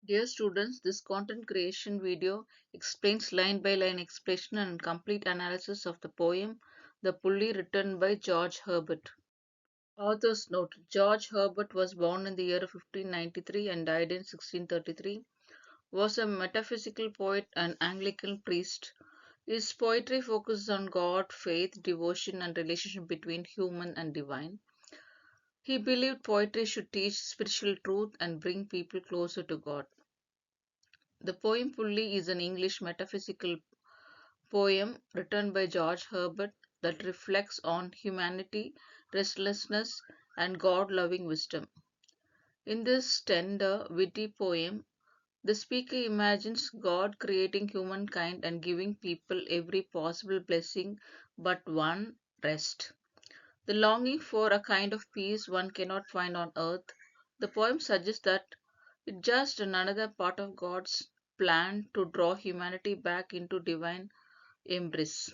Dear students, this content creation video explains line by line explanation and complete analysis of the poem The Pully written by George Herbert. Author's note: George Herbert was born in the year of 1593 and died in 1633. Was a metaphysical poet and Anglican priest. His poetry focuses on God, faith, devotion, and relationship between human and divine. He believed poetry should teach spiritual truth and bring people closer to God. The poem Pully is an English metaphysical poem written by George Herbert that reflects on humanity, restlessness, and God loving wisdom. In this tender, witty poem, the speaker imagines God creating humankind and giving people every possible blessing but one: rest. The longing for a kind of peace one cannot find on earth. The poem suggests that it's just another part of God's plan to draw humanity back into divine embrace.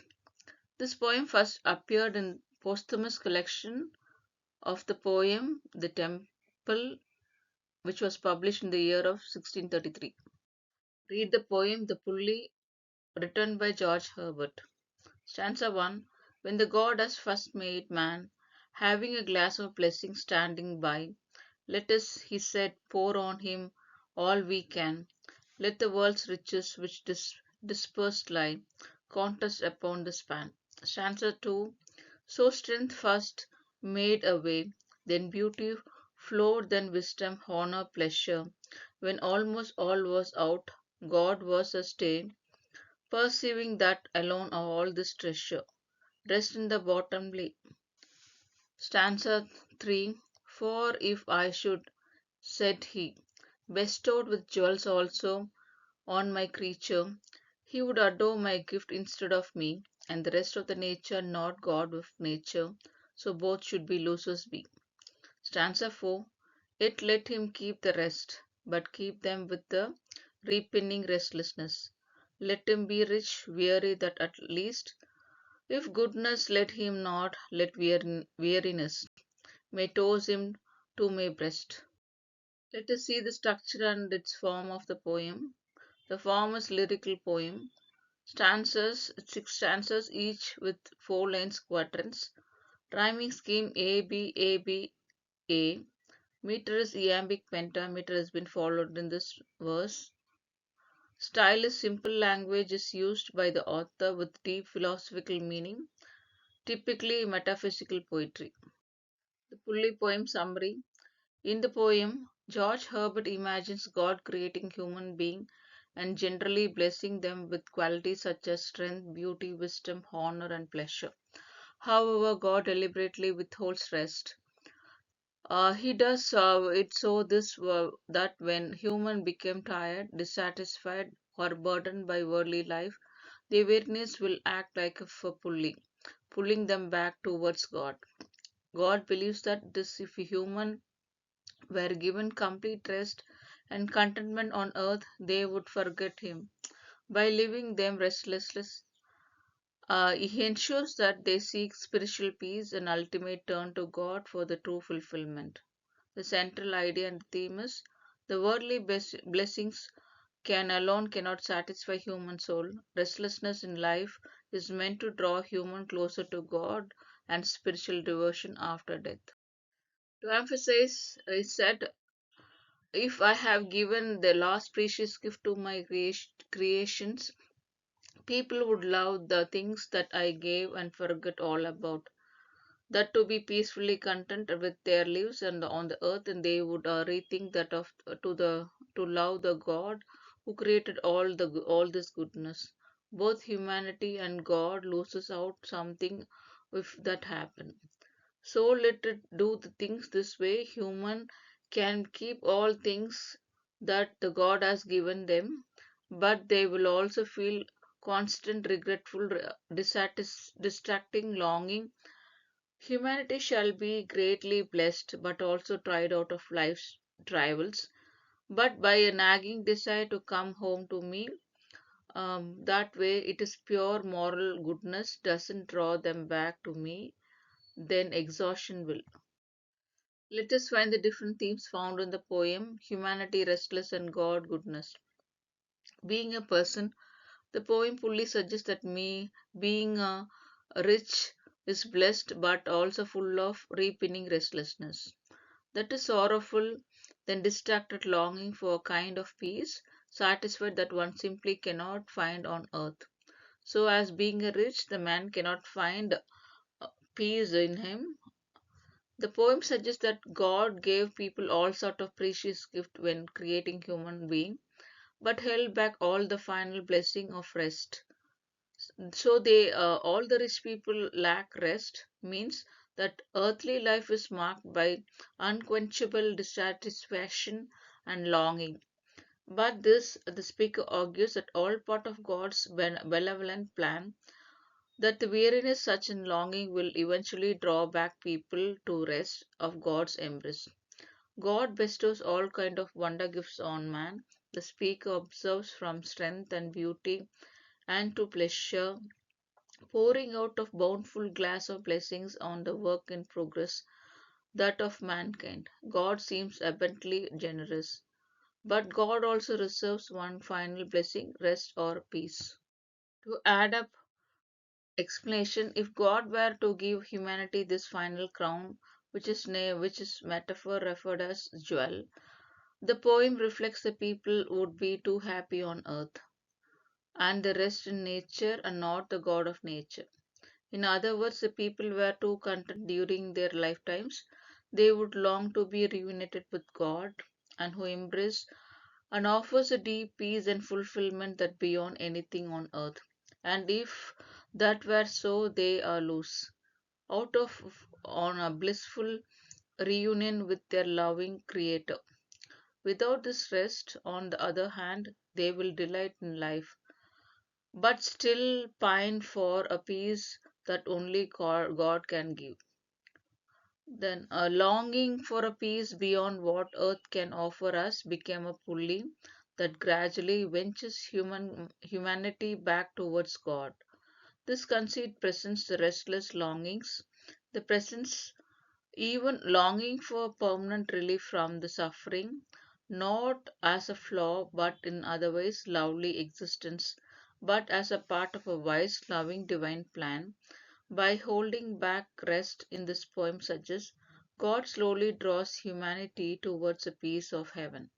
This poem first appeared in posthumous collection of the poem The Temple, which was published in the year of 1633. Read the poem The Pully, written by George Herbert. Stanza 1. When the God has first made man, having a glass of blessing standing by, let us, he said, pour on him all we can. Let the world's riches which dispersed lie, contest upon the span. Stanza 2. So strength first made a way, then beauty flowed, then wisdom, honor, pleasure. When almost all was out, God was a stay, perceiving that alone all this treasure rest in the bottomly. Stanza 3. For if I should, said he, bestowed with jewels also on my creature, he would adore my gift instead of me, and the rest of the nature not God with nature, so both should be losers be. Stanza 4. Yet let him keep the rest, but keep them with the repining restlessness. Let him be rich, weary that at least, if goodness let him not, let weariness may toss him to my breast. Let us see the structure and its form of the poem. The form is lyrical poem. Stanzas, six stanzas each with four lines quatrains. Rhyming scheme A B A B A. Meter is iambic pentameter has been followed in this verse. Style is simple language is used by the author with deep philosophical meaning, typically metaphysical poetry. The Pully poem summary. In the poem, George Herbert imagines God creating human being and generally blessing them with qualities such as strength, beauty, wisdom, honor, and pleasure. However, God deliberately withholds rest. He does it so that when human became tired, dissatisfied, or burdened by worldly life, the awareness will act like a pulley, pulling them back towards God. God believes that this if a human were given complete rest and contentment on earth, they would forget Him. By leaving them restless, He ensures that they seek spiritual peace and ultimate turn to God for the true fulfillment. The central idea and theme is the worldly blessings can alone cannot satisfy human soul. Restlessness in life is meant to draw human closer to God and spiritual devotion after death. To emphasize, he said, if I have given the last precious gift to my creations, people would love the things that I gave and forget all about. That to be peacefully content with their lives and on the earth, and they would rethink that of to love the God who created all this goodness. Both humanity and God loses out something if that happen. So let it do the things this way. Human can keep all things that the God has given them, but they will also feel constant regretful, distracting longing. Humanity shall be greatly blessed, but also tried out of life's trials. But by a nagging desire to come home to me, that way it is pure moral goodness doesn't draw them back to me, then exhaustion will. Let us find the different themes found in the poem humanity, restless, and God, goodness. Being a person, the poem fully suggests that me being rich is blessed but also full of repining restlessness. That is sorrowful, then distracted longing for a kind of peace, satisfied that one simply cannot find on earth. So, as being a rich, the man cannot find peace in him. The poem suggests that God gave people all sort of precious gift when creating human being, but held back all the final blessing of rest. So they all the rich people lack rest means that earthly life is marked by unquenchable dissatisfaction and longing. But this, the speaker argues that all part of God's benevolent plan, that the weariness such in longing will eventually draw back people to rest of God's embrace. God bestows all kind of wonder gifts on man. The speaker observes from strength and beauty and to pleasure, pouring out of bountiful glass of blessings on the work in progress, that of mankind. God seems abundantly generous. But God also reserves one final blessing, rest or peace. To add up explanation, if God were to give humanity this final crown, which is metaphor referred as jewel, the poem reflects the people would be too happy on earth, and the rest in nature and not the God of nature. In other words, the people were too content during their lifetimes. They would long to be reunited with God and who embrace and offers a deep peace and fulfillment that beyond anything on earth. And if that were so, they are loose out of on a blissful reunion with their loving Creator. Without this rest, on the other hand, they will delight in life, but still pine for a peace that only God can give. Then, a longing for a peace beyond what earth can offer us became a pulley that gradually ventures humanity back towards God. This conceit presents the restless longings, the presence even longing for permanent relief from the suffering, not as a flaw but in otherwise lovely existence, but as a part of a wise, loving divine plan. By holding back rest in this poem suggests God slowly draws humanity towards a piece of heaven.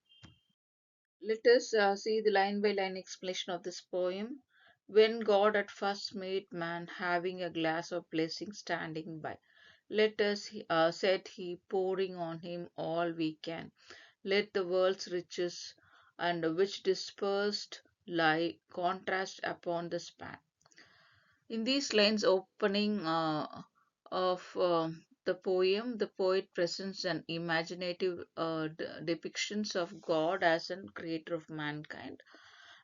Let us see the line by line explanation of this poem. When God at first made man, having a glass of blessing standing by, let us, said he, pouring on him all we can. Let the world's riches and which dispersed lie contrast upon the span. In these lines opening of the poem, the poet presents an imaginative depictions of God as an creator of mankind,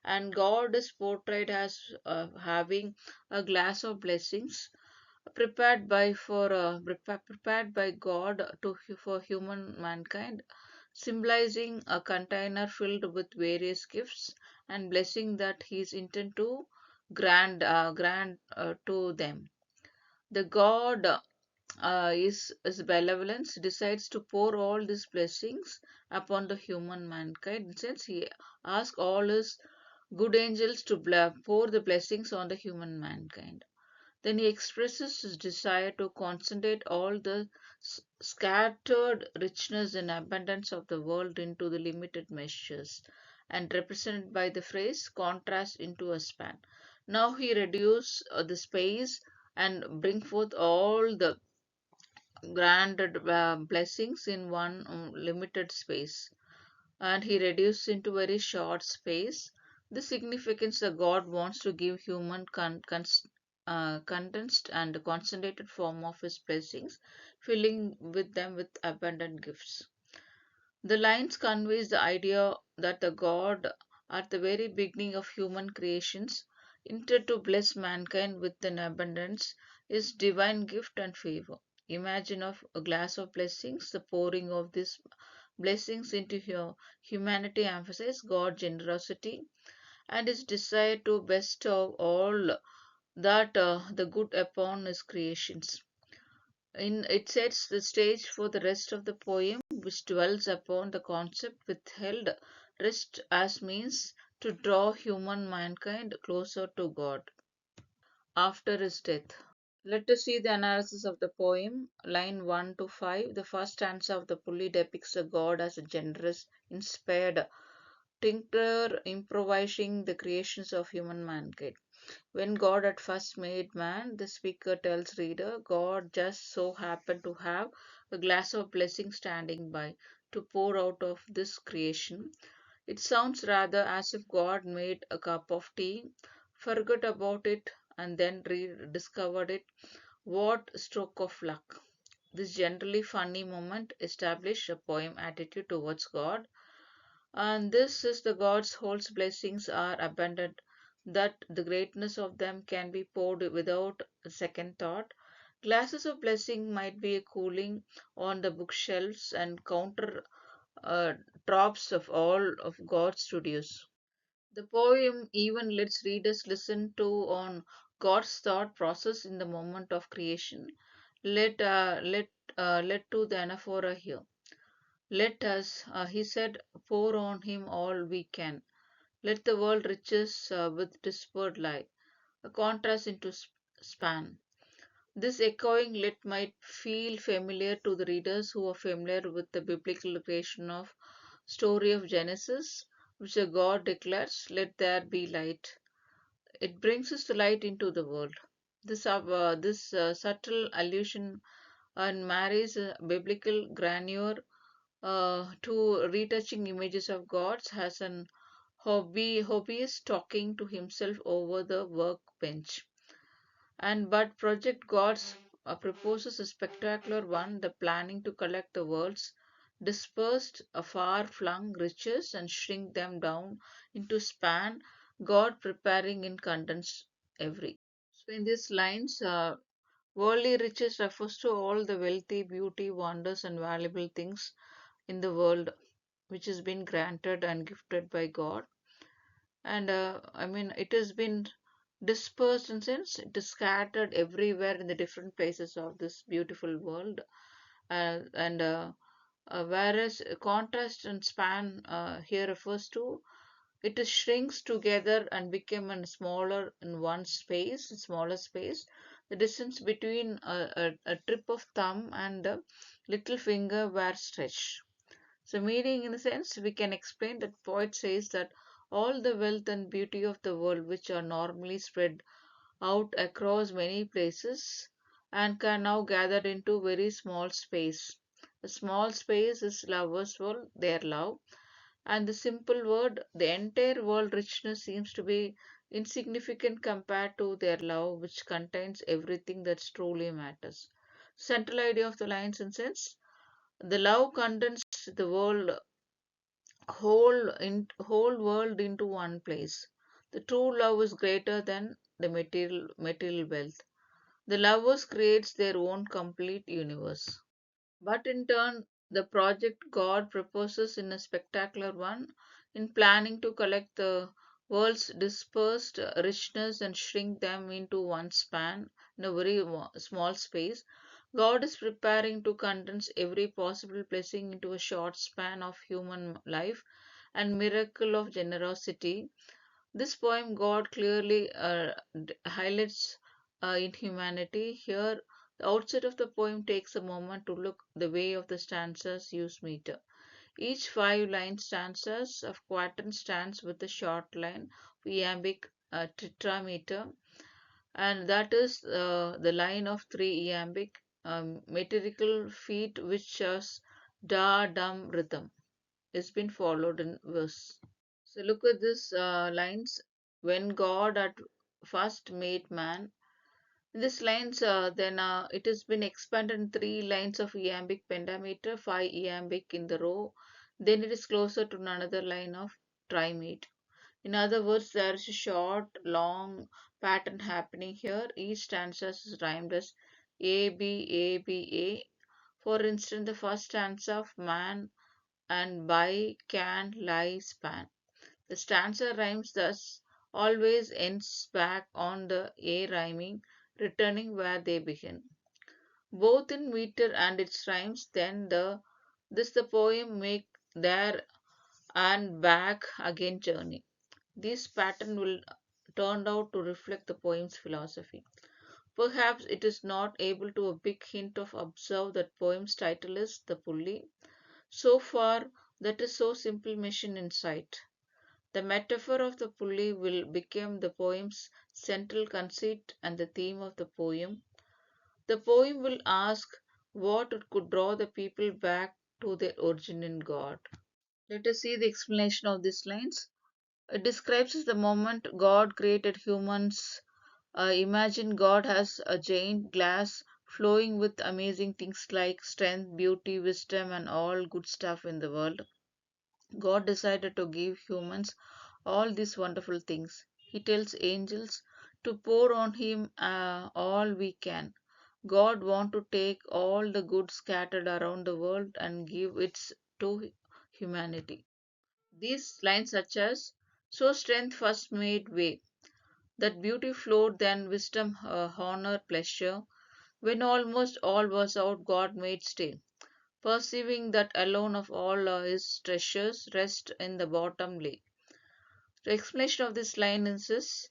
and God is portrayed as having a glass of blessings prepared by God for human mankind, symbolizing a container filled with various gifts and blessing that He is intent to grant to them. The God is benevolence decides to pour all these blessings upon the human mankind. Since He asks all His good angels to pour the blessings on the human mankind. Then he expresses his desire to concentrate all the scattered richness and abundance of the world into the limited measures, and represented by the phrase contrast into a span. Now he reduce the space and bring forth all the granted blessings in one limited space, and he reduced into very short space. The significance that God wants to give human condensed and concentrated form of his blessings, filling with them with abundant gifts. The lines conveys the idea that the God at the very beginning of human creations intended to bless mankind with an abundance is divine gift and favor. Imagine of a glass of blessings, the pouring of these blessings into humanity emphasizes God's generosity and his desire to bestow all that the good upon his creations. It sets the stage for the rest of the poem, which dwells upon the concept withheld rest as means to draw human mankind closer to God after his death. Let us see the analysis of the poem. Line 1 to 5. The first stanza of the Pully depicts a god as a generous, inspired tinker improvising the creations of human mankind. When God at first made man, the speaker tells reader, God just so happened to have a glass of blessing standing by to pour out of this creation. It sounds rather as if God made a cup of tea, forgot about it, and then rediscovered it. What stroke of luck! This generally funny moment established a poem attitude towards God, and this is the God's whole blessings are abundant, that the greatness of them can be poured without a second thought. Glasses of blessing might be cooling on the bookshelves and counter uh, drops of all of God's studios. The poem even lets readers listen to on God's thought process in the moment of creation. Let to the anaphora here. Let us, he said, pour on him all we can. Let the world riches with dispersed lie, a contrast into span. This echoing let might feel familiar to the readers who are familiar with the biblical creation of story of Genesis, which a God declares, "Let there be light." It brings us the light into the world. This subtle allusion and marries biblical grandeur to retouching images of gods as an hobbyist talking to himself over the workbench. And but Project Gods proposes a spectacular one, the planning to collect the world's dispersed, far-flung riches and shrink them down into span, God preparing in condensed every. So in these lines, worldly riches refers to all the wealthy, beauty, wonders, and valuable things in the world which has been granted and gifted by God. And I mean, it has been dispersed in sense it is scattered everywhere in the different places of this beautiful world. And Whereas contrast and span here refers to it is shrinks together and become a smaller in one space, smaller space. The distance between a trip of thumb and a little finger were stretched. So, meaning in a sense, we can explain that poet says that all the wealth and beauty of the world, which are normally spread out across many places and can now gather into very small space. A small space is lovers' world, their love, and the simple word, the entire world richness seems to be insignificant compared to their love, which contains everything that truly matters. Central idea of the lines in sense, the love condensed the whole world into one place. The true love is greater than the material wealth. The lovers creates their own complete universe. But in turn, the project God proposes in a spectacular one in planning to collect the world's dispersed richness and shrink them into one span in a very small space. God is preparing to condense every possible blessing into a short span of human life and miracle of generosity. This poem, God clearly highlights inhumanity. Here, the outset of the poem takes a moment to look the way of the stanzas use meter. Each 5 line stanzas of quatrain stands with a short line iambic tetrameter, and that is the line of 3 iambic metrical feet which shows da dum rhythm is been followed in verse. So look at this lines. When God at first made man. This lines then it has been expanded in 3 lines of iambic pentameter, 5 iambic in the row. Then it is closer to another line of trimeter. In other words, there is a short, long pattern happening here. Each stanza is rhymed as A B A B A. For instance, the first stanza of man and by can lie span. The stanza rhymes thus always ends back on the A rhyming, returning where they begin. both in meter and its rhymes. Then the poem make there and back again journey. This pattern will turn out to reflect the poem's philosophy. Perhaps it is not able to a big hint of observe that poem's title is The Pulley. So far, that is so simple mission in sight. The metaphor of the pulley will become the poem's central conceit and the theme of the poem. The poem will ask what it could draw the people back to their origin in God. Let us see the explanation of these lines. It describes the moment God created humans. Imagine God has a giant glass flowing with amazing things like strength, beauty, wisdom, and all good stuff in the world. God decided to give humans all these wonderful things. He tells angels to pour on him all we can. God wants to take all the good scattered around the world and give it to humanity. These lines such as, so strength first made way, that beauty flowed, then wisdom, honor, pleasure. When almost all was out, God made stay, perceiving that alone of all his treasures rest in the bottom lay. The explanation of this line is this,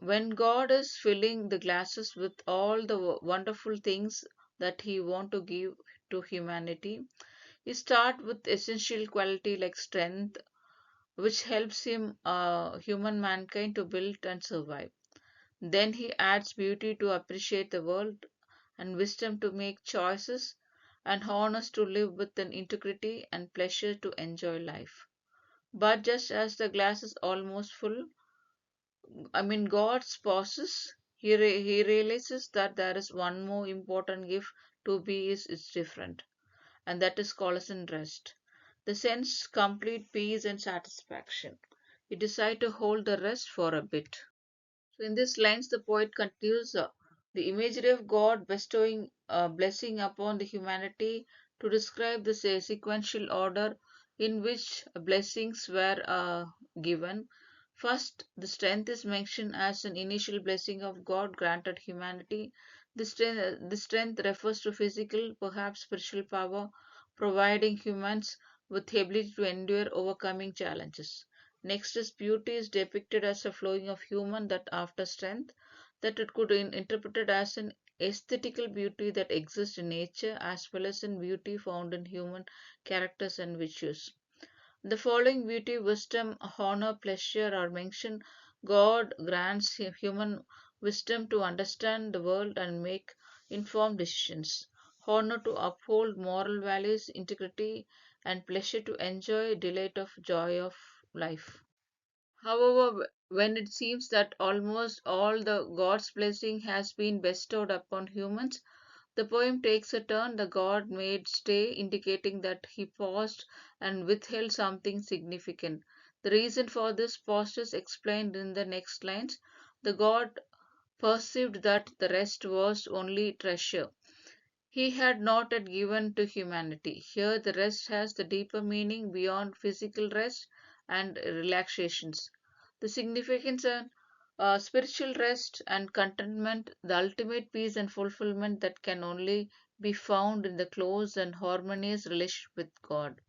when God is filling the glasses with all the wonderful things that He want to give to humanity, He start with essential quality like strength, which helps human mankind to build and survive. Then He adds beauty to appreciate the world, and wisdom to make choices, and honors to live with an integrity, and pleasure to enjoy life. But just as the glass is almost full, God pauses. He realizes that there is one more important gift to be is different, and that is solace and rest. The sense complete peace and satisfaction. He decides to hold the rest for a bit. So in these lines, the poet continues the imagery of God bestowing a blessing upon the humanity to describe the sequential order in which blessings were given. First, the strength is mentioned as an initial blessing of God granted humanity. The strength refers to physical, perhaps spiritual power, providing humans with the ability to endure overcoming challenges. Next is beauty is depicted as a flowing of human that after strength, that it could be interpreted as an aesthetical beauty that exists in nature as well as in beauty found in human characters and virtues. The following beauty, wisdom, honor, pleasure are mentioned. God grants human wisdom to understand the world and make informed decisions, honor to uphold moral values, integrity, and pleasure to enjoy delight of joy of life. However, when it seems that almost all the God's blessing has been bestowed upon humans, the poem takes a turn. The god made stay, indicating that he paused and withheld something significant. The reason for this pause is explained in the next lines. The god perceived that the rest was only treasure. He had not yet given to humanity. Here, the rest has the deeper meaning beyond physical rest and relaxations. The significance of spiritual rest and contentment, the ultimate peace and fulfillment that can only be found in the close and harmonious relationship with God.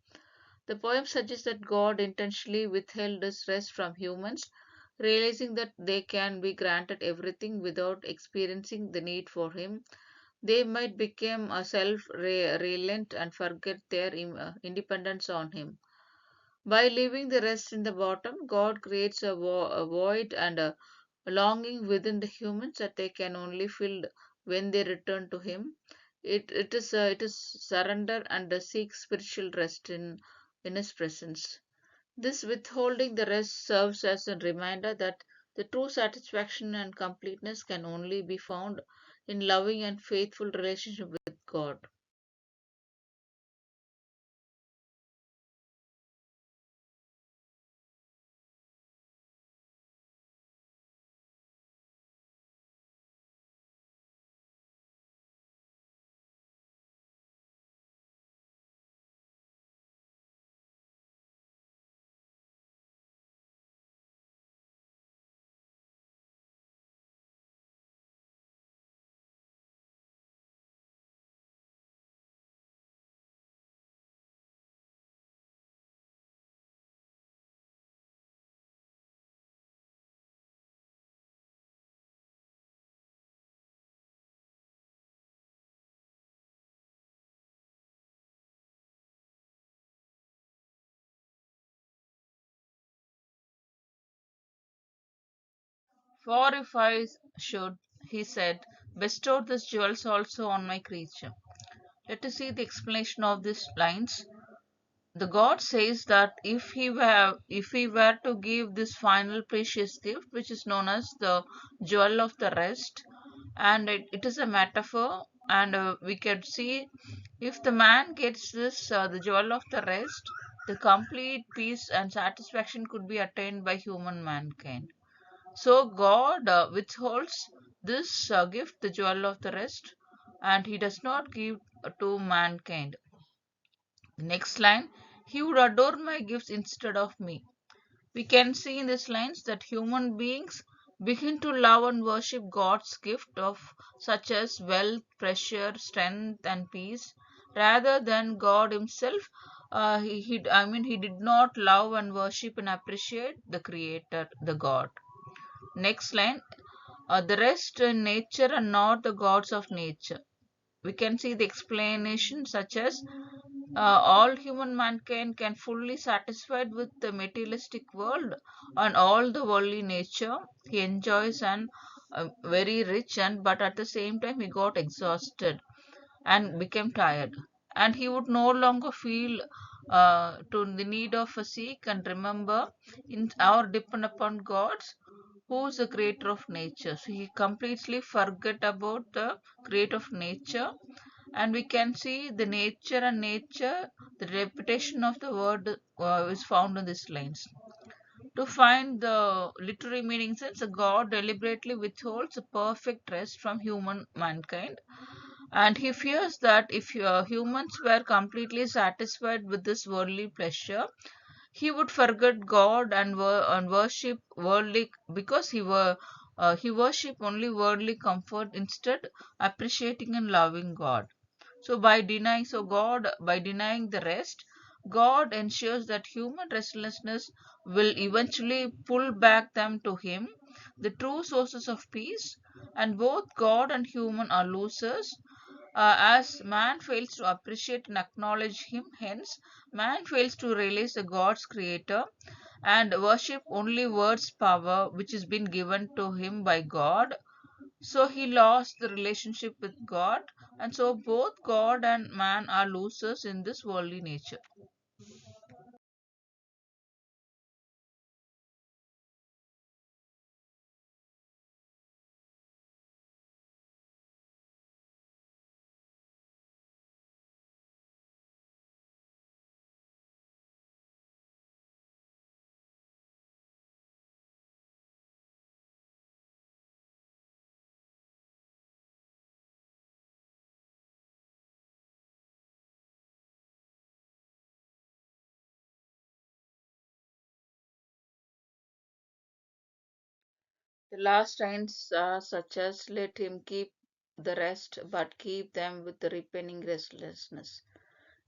The poem suggests that God intentionally withheld this rest from humans, realizing that they can be granted everything without experiencing the need for Him. They might become self-reliant and forget their independence on Him. By leaving the rest in the bottom, God creates a void and a longing within the humans that they can only fill when they return to Him. It is surrender and seek spiritual rest in His presence. This withholding the rest serves as a reminder that the true satisfaction and completeness can only be found in loving and faithful relationship with God. For if I should, he said, bestow these jewels also on my creature. Let us see the explanation of these lines. The God says that if he were to give this final precious gift, which is known as the jewel of the rest, and it is a metaphor, and we can see if the man gets this, the jewel of the rest, the complete peace and satisfaction could be attained by human mankind. So God withholds this gift, the jewel of the rest, and He does not give to mankind. The next line, He would adore my gifts instead of me. We can see in these lines that human beings begin to love and worship God's gift of such as wealth, pleasure, strength, and peace, rather than God Himself. He did not love and worship and appreciate the Creator, the God. Next line, the rest in nature are not the gods of nature. We can see the explanation such as all human mankind can fully satisfied with the materialistic world and all the worldly nature he enjoys and very rich, and but at the same time he got exhausted and became tired, and he would no longer feel to the need of a seek and remember in or depend upon gods who is the creator of nature. So he completely forget about the creator of nature, and we can see the nature and nature, the repetition of the word is found in these lines. To find the literary meaning sense, God deliberately withholds a perfect rest from human mankind, and he fears that if humans were completely satisfied with this worldly pleasure, he would forget God and, and worship worldly, because he worship only worldly comfort instead appreciating and loving God. By denying the rest, God ensures that human restlessness will eventually pull back them to Him, the true sources of peace, and both God and human are losers. As man fails to appreciate and acknowledge Him, hence, man fails to realize the God's creator and worship only words power which has been given to him by God. So he lost the relationship with God, and so both God and man are losers in this worldly nature. The last lines are such as, let him keep the rest, but keep them with the repenting restlessness.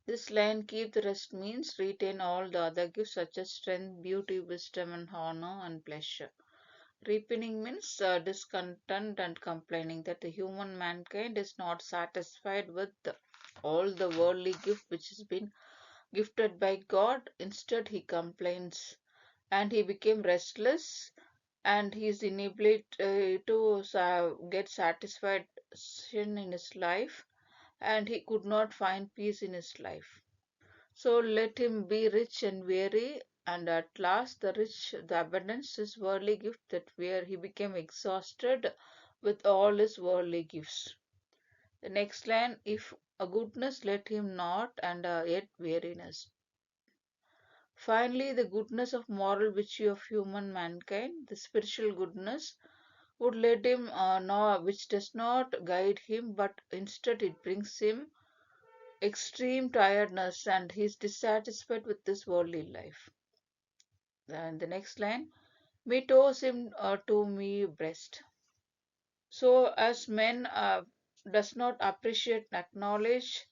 This line, keep the rest, means retain all the other gifts such as strength, beauty, wisdom, and honor and pleasure. Repining means discontent and complaining, that the human mankind is not satisfied with all the worldly gift which has been gifted by God. Instead, he complains and he became restless, and he is unable to get satisfaction in his life, and he could not find peace in his life. So let him be rich and weary, and at last the abundance, his worldly gift, that where he became exhausted with all his worldly gifts. The next line, if a goodness let him not, and yet weariness. Finally, the goodness of moral virtue of human mankind, the spiritual goodness, would let him know, which does not guide him, but instead it brings him extreme tiredness, and he is dissatisfied with this worldly life. And the next line, me toes him to me breast. So as men does not appreciate and acknowledge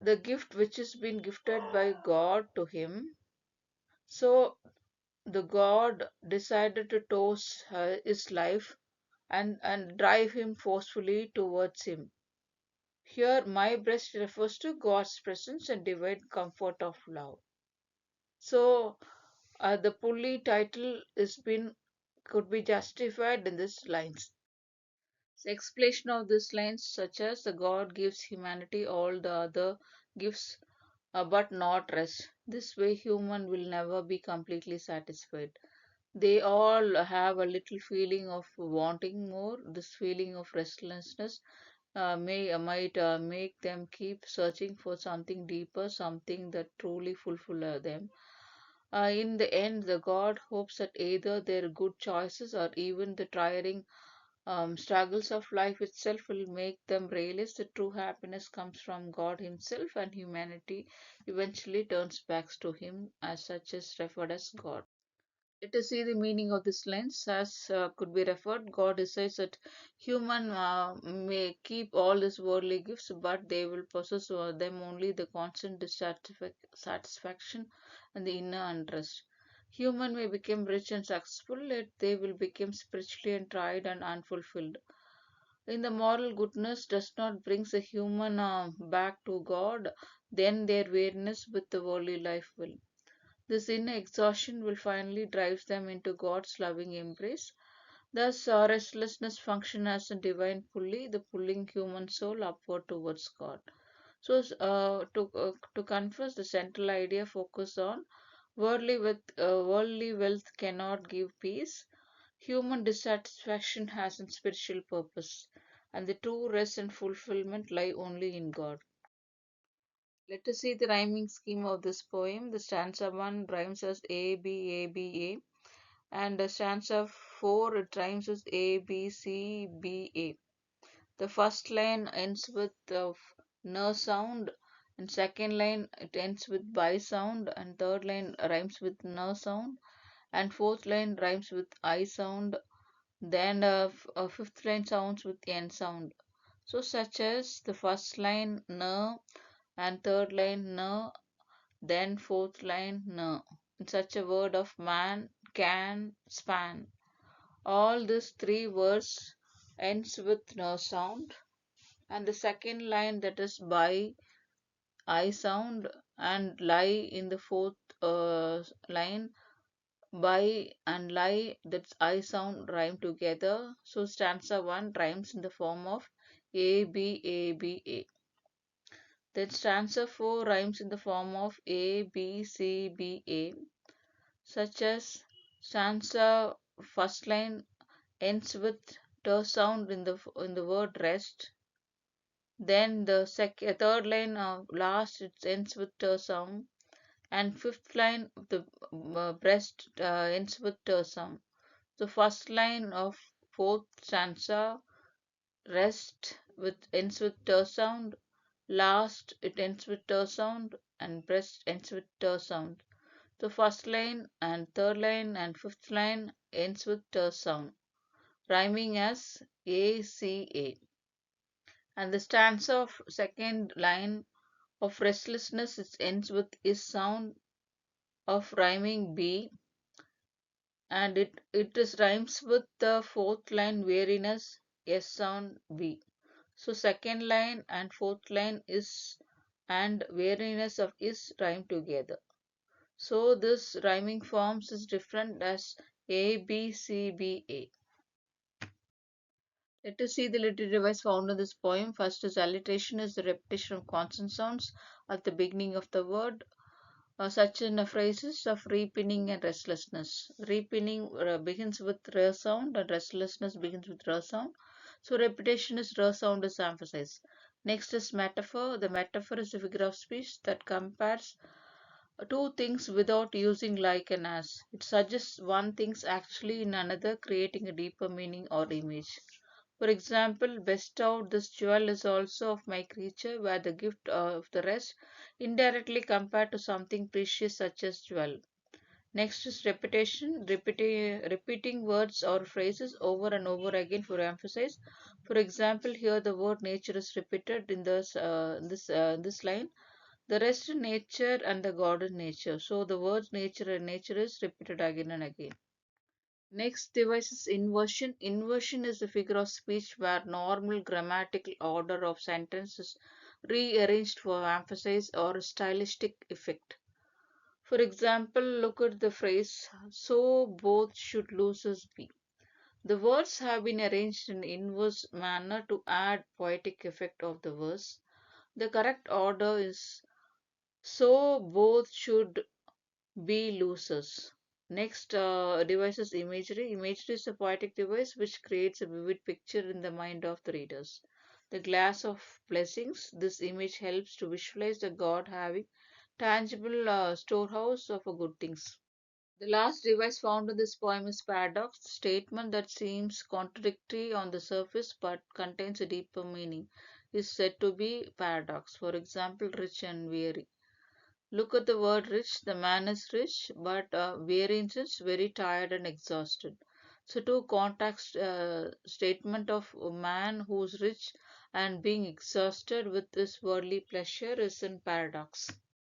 the gift which has been gifted by God to him, so the God decided to toss his life and drive him forcefully towards him. Here, my breast refers to God's presence and divine comfort of love. So, the Pully title has been could be justified in these lines. The explanation of these lines, such as the God gives humanity all the other gifts, but not rest. This way, human will never be completely satisfied. They all have a little feeling of wanting more. This feeling of restlessness might make them keep searching for something deeper, something that truly fulfill them. In the end, the God hopes that either their good choices or even the tiring struggles of life itself will make them realize that true happiness comes from God Himself, and humanity eventually turns back to Him, as such is referred as God. Let us see the meaning of this lines as could be referred. God decides that human may keep all these worldly gifts, but they will possess them only the constant dissatisfaction and the inner unrest. Human may become rich and successful, yet they will become spiritually tried and unfulfilled. In the moral goodness does not brings a human back to God, then their weariness with the worldly life will. This inner exhaustion will finally drive them into God's loving embrace. Thus, restlessness functions as a divine pulley, the pulling human soul upward towards God. So, to confess, the central idea focus on worldly wealth cannot give peace. Human dissatisfaction has a spiritual purpose, and the true rest and fulfillment lie only in God. Let us see the rhyming scheme of this poem. The stanza 1 rhymes as A, B, A, B, A, and the stanza 4 it rhymes as A, B, C, B, A. The first line ends with the n sound, and second line it ends with by sound, and third line rhymes with n sound, and fourth line rhymes with I sound. Then fifth line sounds with n sound. So, such as the first line n and third line n, then fourth line n. In such a word of man, can, span. All these three words ends with n sound, and the second line that is by I sound and lie in the fourth line by and lie that's I sound rhyme together. So stanza 1 rhymes in the form of A B A B A. Then stanza 4 rhymes in the form of A B C B A, such as stanza first line ends with t sound in the word rest. Then the third line last it ends with t sound, and fifth line the breast ends with t sound. The first line of fourth stanza rest with ends with t sound, last it ends with t sound, and breast ends with t sound. The first line and third line and fifth line ends with t sound, rhyming as A C A. And the stanza of second line of restlessness it ends with is sound of rhyming B, and it is rhymes with the fourth line weariness S sound B. So second line and fourth line is and weariness of is rhyme together. So this rhyming forms is different as A B C B A. Let us see the literary device found in this poem. First is alliteration is the repetition of consonant sounds at the beginning of the word. Such in phrases of repinning and restlessness. Repinning begins with r sound and restlessness begins with r sound. So repetition is r sound is emphasized. Next is metaphor. The metaphor is a figure of speech that compares two things without using like and as. It suggests one thing's actually in another, creating a deeper meaning or image. For example, bestowed this jewel is also of my creature, where the gift of the rest indirectly compared to something precious such as jewel. Next is repetition, repeating words or phrases over and over again for emphasis. For example, here the word nature is repeated in this line. The rest in nature and the God in nature. So the words nature and nature is repeated again and again. Next device is inversion. Inversion is a figure of speech where normal grammatical order of sentences is rearranged for emphasis or stylistic effect. For example, look at the phrase, so both should losers be. The words have been arranged in inverse manner to add poetic effect of the verse. The correct order is so both should be losers. Next, devices imagery. Imagery is a poetic device which creates a vivid picture in the mind of the readers. The glass of blessings. This image helps to visualize the God having tangible storehouse of good things. The last device found in this poem is paradox, a statement that seems contradictory on the surface but contains a deeper meaning. Is said to be paradox. For example, rich and weary. Look at the word rich. The man is rich, but weary is very tired and exhausted. So, two context statement of a man who's rich and being exhausted with this worldly pleasure is in paradox.